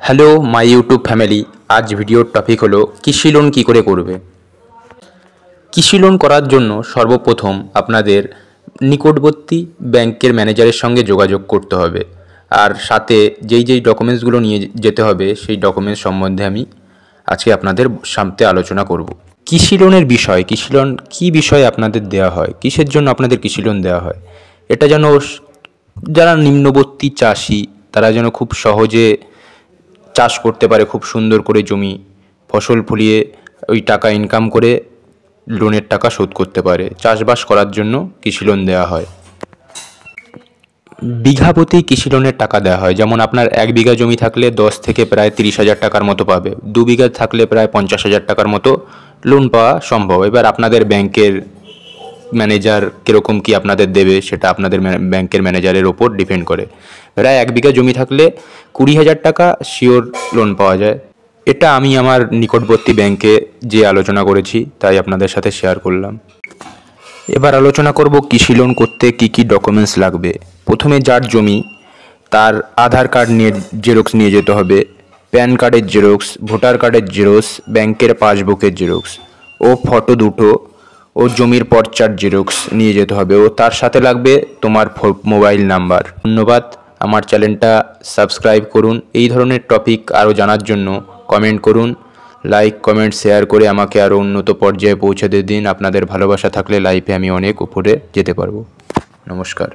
Hello my YouTube family. আজ ভিডিওর topic হলো কৃষি লোন কী করে করবে। কৃষি লোন করার জন্য সর্বপ্রথম আপনাদের নিকটবর্তী ব্যাংকের ম্যানেজারের সঙ্গে যোগাযোগ করতে হবে। আর সাথে যেই ডকুমেন্টসগুলো নিয়ে যেতে হবে সেই ডকুমেন্টস সম্বন্ধে আমি আজকে আপনাদের সামনে আলোচনা করব। কৃষি লোনের বিষয়, কৃষি লোন কী বিষয়ে আপনাদের দেওয়া হয়, কিসের জন্য আপনাদের কৃষি লোন দেওয়া হয়, এটা যেন যারা নিম্নবর্তী চাষি তারা যেন খুব সহজে চাষ করতে পারে, খুব সুন্দর করে জমি ফসল ফলিয়ে ওই টাকা ইনকাম করে লোনের টাকা শোধ করতে পারে। চাষবাস করার জন্য কৃষি লোন দেওয়া হয়। বিঘা প্রতি কৃষি লোনের টাকা দেওয়া হয়। যেমন আপনার 1 বিঘা জমি থাকলে 10 থেকে প্রায় 30,000 টাকার মতো পাবে। 2 বিঘা থাকলে প্রায় 50,000 টাকার মতো লোন পাওয়া সম্ভব। এবার আপনাদের ব্যাংকের ম্যানেজার কীরকম কী আপনাদের দেবে সেটা আপনাদের ব্যাংকের ম্যানেজারের ওপর ডিপেন্ড করে। প্রায় 1 বিঘা জমি থাকলে 20,000 টাকা শিওর লোন পাওয়া যায়। এটা আমি আমার নিকটবর্তী ব্যাংকে যে আলোচনা করেছি তাই আপনাদের সাথে শেয়ার করলাম। এবার আলোচনা করব কৃষি লোন করতে কী কী ডকুমেন্টস লাগবে। প্রথমে যার জমি তার আধার কার্ড নিয়ে জেরক্স নিয়ে যেতে হবে, প্যান কার্ডের জেরক্স, ভোটার কার্ডের জেরক্স, ব্যাংকের পাসবুকের জেরক্স ও ফটো দুটো ও জমির পর্চার জেরক্স নিয়ে যেতে হবে। ও তার সাথে লাগবে তোমার মোবাইল নাম্বার। ধন্যবাদ। আমার চ্যানেলটা সাবস্ক্রাইব করুন। এই ধরনের টপিক আরও জানার জন্য কমেন্ট করুন। লাইক কমেন্ট শেয়ার করে আমাকে আরও উন্নত পর্যায়ে পৌঁছে দিন। আপনাদের ভালোবাসা থাকলে লাইফে আমি অনেক উপরে যেতে পারবো। নমস্কার।